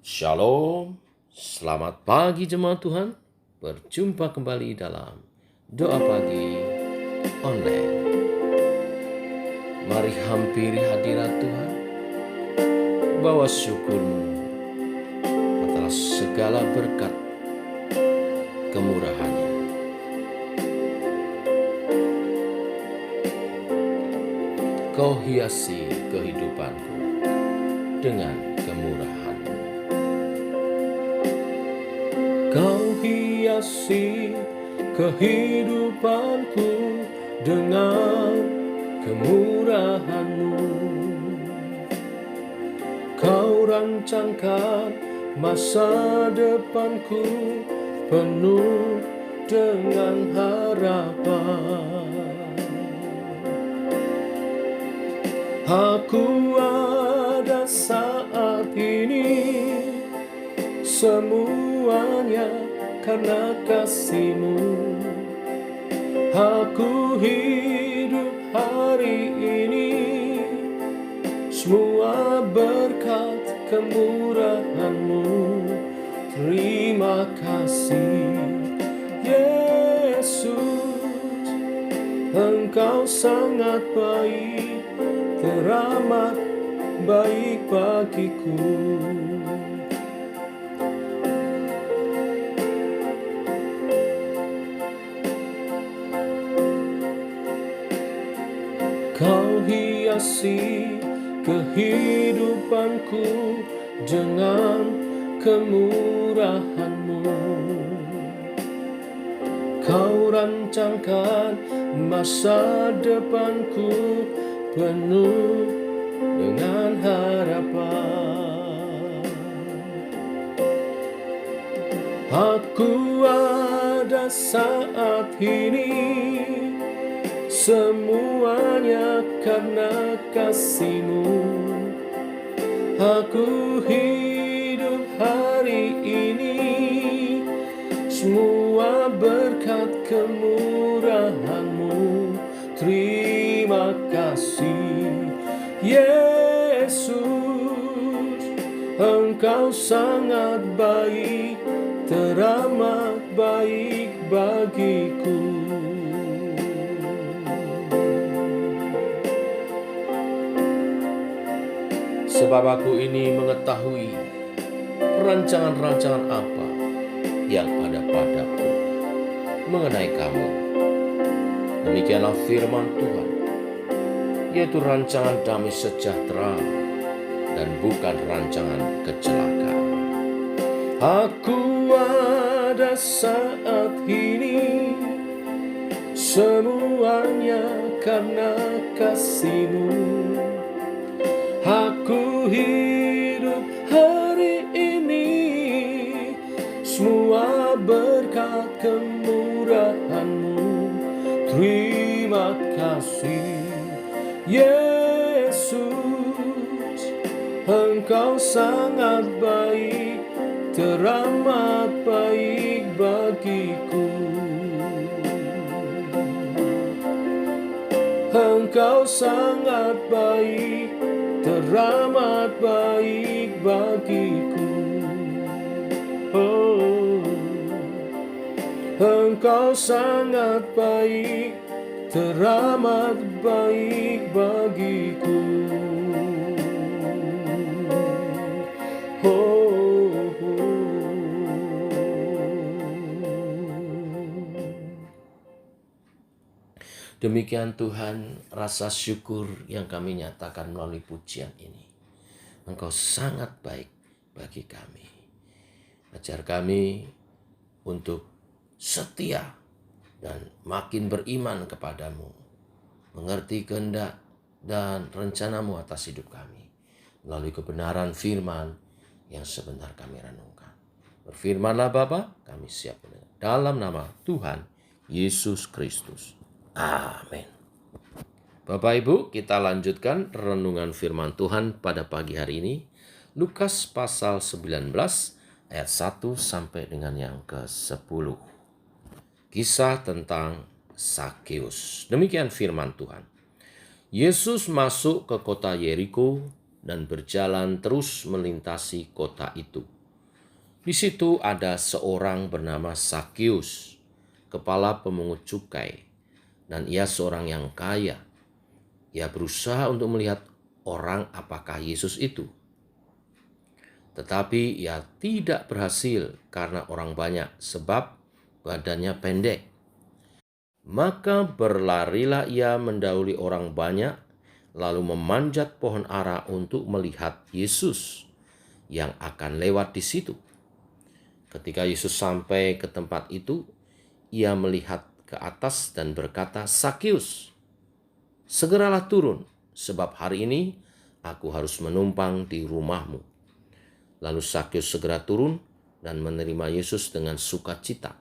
Shalom, selamat pagi jemaat Tuhan. Berjumpa kembali dalam doa pagi online. Mari hampiri hadirat Tuhan, bawa syukurmu atas segala berkat kemurahan-Nya. Kau hiasi kehidupanku dengan kemurahan-Mu. Kau hiasi kehidupanku dengan kemurahan-Mu. Kau rancangkan masa depanku penuh dengan harapan. Aku ada saat ini, semuanya karena kasih-Mu. Aku hidup hari ini, semua berkat kemurahan-Mu. Terima kasih Yesus, Engkau sangat baik, teramat baik bagiku. Kau hiasi kehidupanku dengan kemurahan-Mu. Kau rancangkan masa depanku penuh dengan harapan. Aku ada saat ini, semuanya karena kasih-Mu. Aku hidup hari ini, semua berkat kemurahan-Mu. Terima kasih Yesus, Engkau sangat baik, teramat baik bagiku. Sebab aku ini mengetahui rancangan-rancangan apa yang ada padaku mengenai kamu. Demikianlah firman Tuhan, yaitu rancangan damai sejahtera dan bukan rancangan kecelakaan. Aku ada saat ini, semuanya karena kasih-Mu. Aku hidup hari ini, semua berkat kemurahan-Mu. Terima kasih Yesus, Engkau sangat baik, teramat baik bagiku. Engkau sangat baik, teramat baik bagiku. Oh, Engkau sangat baik, teramat baik bagiku. Oh, demikian Tuhan, rasa syukur yang kami nyatakan melalui pujian ini. Engkau sangat baik bagi kami. Ajar kami untuk setia dan makin beriman kepadamu, mengerti kehendak dan rencanamu atas hidup kami, melalui kebenaran firman yang sebentar kami renungkan. Berfirmanlah Bapa, kami siap mendengar. Dalam nama Tuhan Yesus Kristus. Amin. Bapak Ibu, kita lanjutkan renungan firman Tuhan pada pagi hari ini. Lukas pasal 19 ayat 1 sampai dengan yang ke-10. Kisah tentang Sakeus. Demikian firman Tuhan. Yesus masuk ke kota Yeriko dan berjalan terus melintasi kota itu. Di situ ada seorang bernama Sakius, kepala pemungut cukai, dan ia seorang yang kaya. Ia berusaha untuk melihat orang apakah Yesus itu. Tetapi ia tidak berhasil karena orang banyak, sebab badannya pendek. Maka berlarilah ia mendahului orang banyak, lalu memanjat pohon ara untuk melihat Yesus yang akan lewat di situ. Ketika Yesus sampai ke tempat itu, ia melihat ke atas dan berkata, "Sakius, segeralah turun, sebab hari ini aku harus menumpang di rumahmu." Lalu Sakius segera turun dan menerima Yesus dengan sukacita.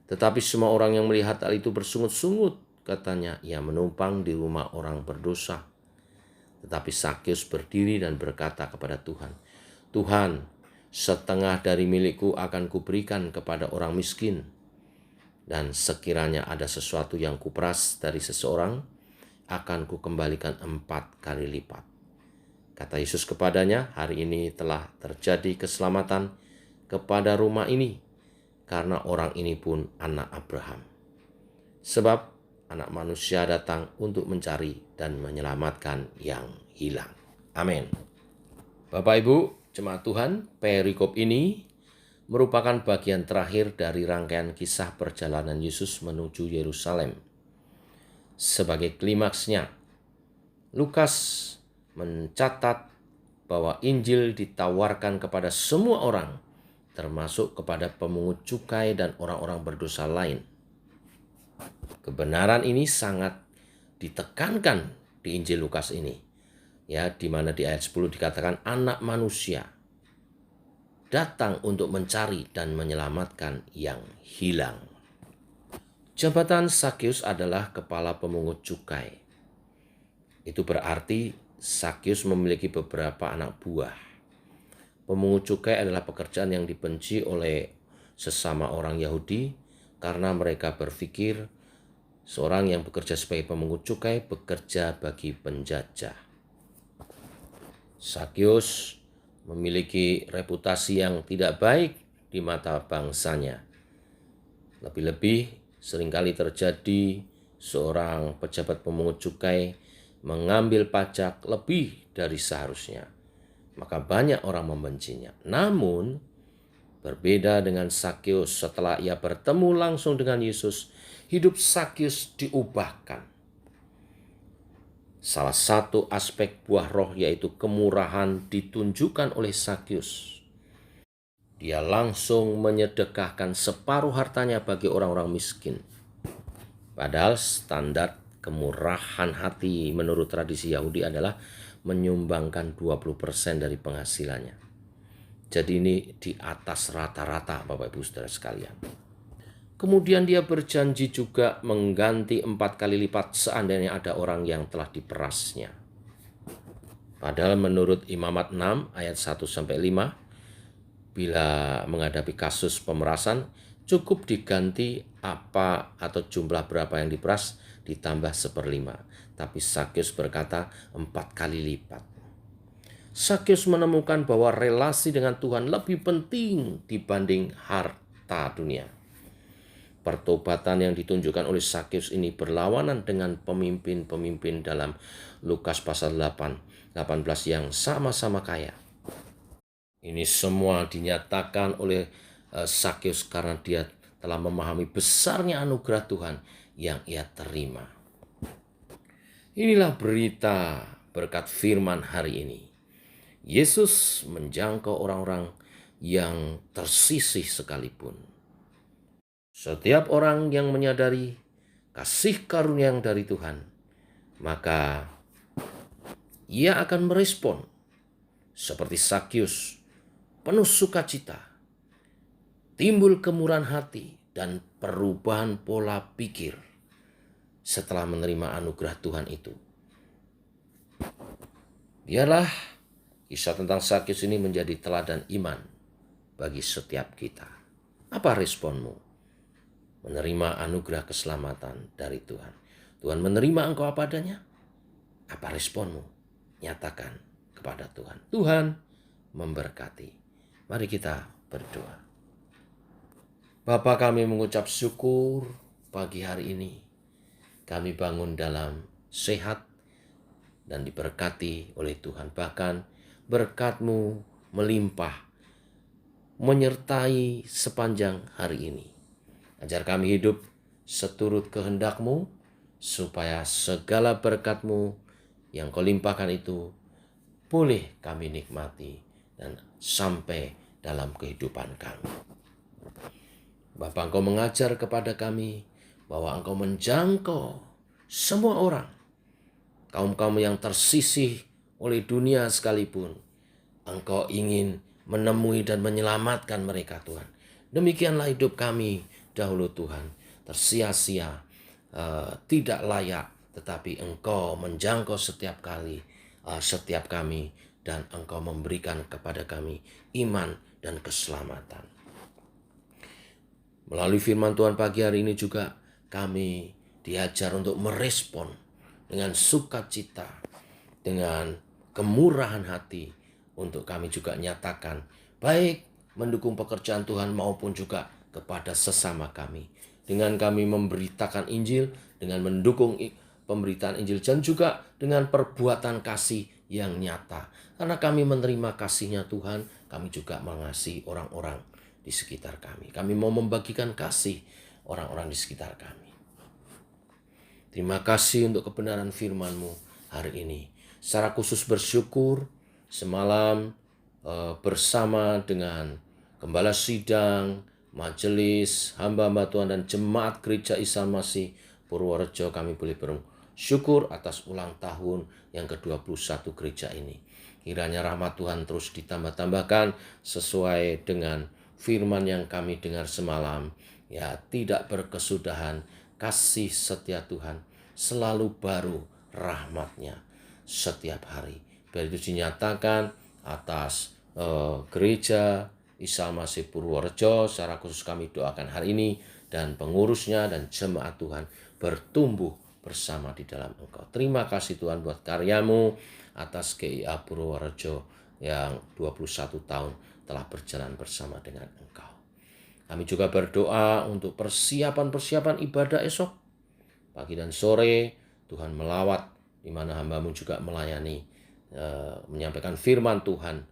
Tetapi semua orang yang melihat hal itu bersungut-sungut, katanya, "Ia menumpang di rumah orang berdosa." Tetapi Sakius berdiri dan berkata kepada Tuhan, "Tuhan, setengah dari milikku akan kuberikan kepada orang miskin. Dan sekiranya ada sesuatu yang kuperas dari seseorang, akan kukembalikan 4 kali lipat." Kata Yesus kepadanya, "Hari ini telah terjadi keselamatan kepada rumah ini, karena orang ini pun anak Abraham. Sebab Anak Manusia datang untuk mencari dan menyelamatkan yang hilang." Amin. Bapak Ibu, jemaat Tuhan, perikop ini merupakan bagian terakhir dari rangkaian kisah perjalanan Yesus menuju Yerusalem. Sebagai klimaksnya, Lukas mencatat bahwa Injil ditawarkan kepada semua orang, termasuk kepada pemungut cukai dan orang-orang berdosa lain. Kebenaran ini sangat ditekankan di Injil Lukas ini, ya, di mana di ayat 10 dikatakan Anak Manusia datang untuk mencari dan menyelamatkan yang hilang. Jabatan Sakius adalah kepala pemungut cukai. Itu berarti Sakius memiliki beberapa anak buah. Pemungut cukai adalah pekerjaan yang dibenci oleh sesama orang Yahudi karena mereka berpikir seorang yang bekerja sebagai pemungut cukai bekerja bagi penjajah. Sakius memiliki reputasi yang tidak baik di mata bangsanya. Lebih-lebih seringkali terjadi seorang pejabat pemungut cukai mengambil pajak lebih dari seharusnya. Maka banyak orang membencinya. Namun berbeda dengan Sakius, setelah ia bertemu langsung dengan Yesus, hidup Sakius diubahkan. Salah satu aspek buah roh yaitu kemurahan ditunjukkan oleh Sakius. Dia langsung menyedekahkan separuh hartanya bagi orang-orang miskin. Padahal standar kemurahan hati menurut tradisi Yahudi adalah menyumbangkan 20% dari penghasilannya. Jadi ini di atas rata-rata, Bapak Ibu Saudara sekalian. Kemudian dia berjanji juga mengganti 4 kali lipat seandainya ada orang yang telah diperasnya. Padahal menurut Imamat 6 ayat 1-5, bila menghadapi kasus pemerasan, cukup diganti apa atau jumlah berapa yang diperas ditambah 1/5. Tapi Sakius berkata 4 kali lipat. Sakius menemukan bahwa relasi dengan Tuhan lebih penting dibanding harta dunia. Pertobatan yang ditunjukkan oleh Sakius ini berlawanan dengan pemimpin-pemimpin dalam Lukas pasal 18 yang sama-sama kaya. Ini semua dinyatakan oleh Sakius karena dia telah memahami besarnya anugerah Tuhan yang ia terima. Inilah berita berkat firman hari ini. Yesus menjangkau orang-orang yang tersisih sekalipun. Setiap orang yang menyadari kasih karunia yang dari Tuhan, maka ia akan merespon seperti Sakius, penuh sukacita, timbul kemurahan hati dan perubahan pola pikir setelah menerima anugerah Tuhan itu. Biarlah kisah tentang Sakius ini menjadi teladan iman bagi setiap kita. Apa responmu? Menerima anugerah keselamatan dari Tuhan. Tuhan menerima engkau apa adanya? Apa responmu? Nyatakan kepada Tuhan. Tuhan memberkati. Mari kita berdoa. Bapa, kami mengucap syukur pagi hari ini. Kami bangun dalam sehat dan diberkati oleh Tuhan. Bahkan berkat-Mu melimpah, menyertai sepanjang hari ini. Ajar kami hidup seturut kehendak-Mu, supaya segala berkat-Mu yang Kau limpahkan itu boleh kami nikmati dan sampai dalam kehidupan kami. Bapa, Engkau mengajar kepada kami bahwa Engkau menjangkau semua orang, kaum-kaum yang tersisih oleh dunia sekalipun. Engkau ingin menemui dan menyelamatkan mereka, Tuhan. Demikianlah hidup kami dahulu, Tuhan. Tersia-sia, tidak layak, tetapi Engkau menjangkau setiap kami, dan Engkau memberikan kepada kami iman dan keselamatan. Melalui firman Tuhan pagi hari ini juga kami diajar untuk merespon dengan sukacita, dengan kemurahan hati, untuk kami juga nyatakan baik mendukung pekerjaan Tuhan maupun juga kepada sesama kami. Dengan kami memberitakan Injil, dengan mendukung pemberitaan Injil, dan juga dengan perbuatan kasih yang nyata. Karena kami menerima kasih-Nya Tuhan, kami juga mengasihi orang-orang di sekitar kami. Kami mau membagikan kasih orang-orang di sekitar kami. Terima kasih untuk kebenaran firman-Mu hari ini. Secara khusus bersyukur semalam bersama dengan Gembala Sidang, Majelis, hamba-hamba Tuhan, dan Jemaat Gereja Isa Masih Purworejo, kami boleh bersyukur atas ulang tahun yang ke-21 gereja ini. Kiranya rahmat Tuhan terus ditambah-tambahkan sesuai dengan firman yang kami dengar semalam. Ya, tidak berkesudahan, kasih setia Tuhan selalu baru rahmat-Nya setiap hari. Biar itu dinyatakan atas gereja Isa Masih Purworejo. Secara khusus kami doakan hari ini, dan pengurusnya dan jemaat Tuhan bertumbuh bersama di dalam Engkau. Terima kasih Tuhan buat karya-Mu atas GIA Purworejo yang 21 tahun telah berjalan bersama dengan Engkau. Kami juga berdoa untuk persiapan ibadah esok. Pagi dan sore Tuhan melawat, di mana hamba-Mu juga melayani, menyampaikan firman Tuhan.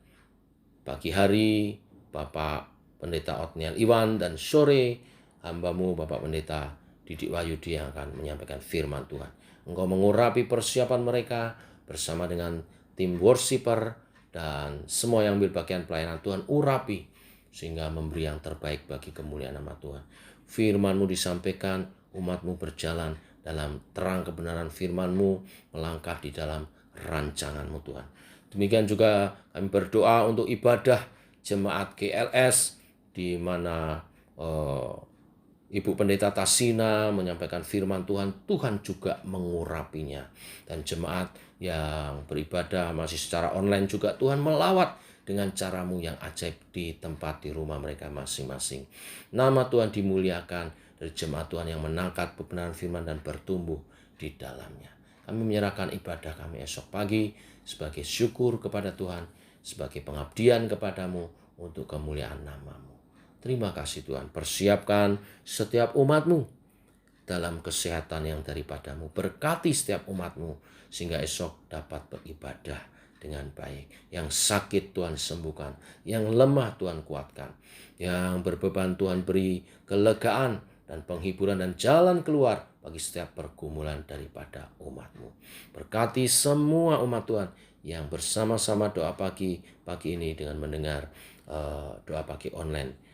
Pagi hari Bapak Pendeta Otniel Iwan, dan sore hamba-Mu Bapak Pendeta Didik Wahyudi yang akan menyampaikan firman Tuhan. Engkau mengurapi persiapan mereka bersama dengan tim worshiper dan semua yang ambil bagian pelayanan. Tuhan urapi sehingga memberi yang terbaik bagi kemuliaan nama Tuhan. Firman-Mu disampaikan, umat-Mu berjalan dalam terang kebenaran firman-Mu, melangkah di dalam rancangan-Mu Tuhan. Demikian juga kami berdoa untuk ibadah jemaat GLS, di mana Ibu Pendeta Tasina menyampaikan firman Tuhan. Tuhan juga mengurapinya. Dan jemaat yang beribadah masih secara online juga Tuhan melawat dengan cara-Mu yang ajaib di tempat, di rumah mereka masing-masing. Nama Tuhan dimuliakan dari jemaat Tuhan yang menangkap kebenaran firman dan bertumbuh di dalamnya. Kami menyerahkan ibadah kami esok pagi sebagai syukur kepada Tuhan, sebagai pengabdian kepada-Mu untuk kemuliaan nama-Mu. Terima kasih Tuhan, persiapkan setiap umat-Mu dalam kesehatan yang daripada-Mu. Berkati setiap umat-Mu sehingga esok dapat beribadah dengan baik. Yang sakit Tuhan sembuhkan, yang lemah Tuhan kuatkan, yang berbeban Tuhan beri kelegaan dan penghiburan dan jalan keluar bagi setiap pergumulan daripada umat-Mu. Berkati semua umat Tuhan yang bersama-sama doa pagi ini dengan mendengar doa pagi online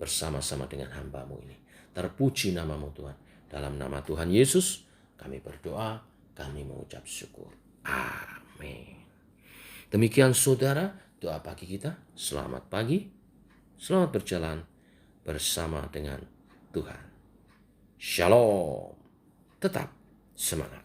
bersama-sama dengan hamba-Mu ini. Terpuji nama-Mu Tuhan. Dalam nama Tuhan Yesus kami berdoa, kami mengucap syukur. Amin. Demikian saudara, doa pagi kita. Selamat pagi, selamat berjalan bersama dengan Tuhan. Shalom. Tetap semangat.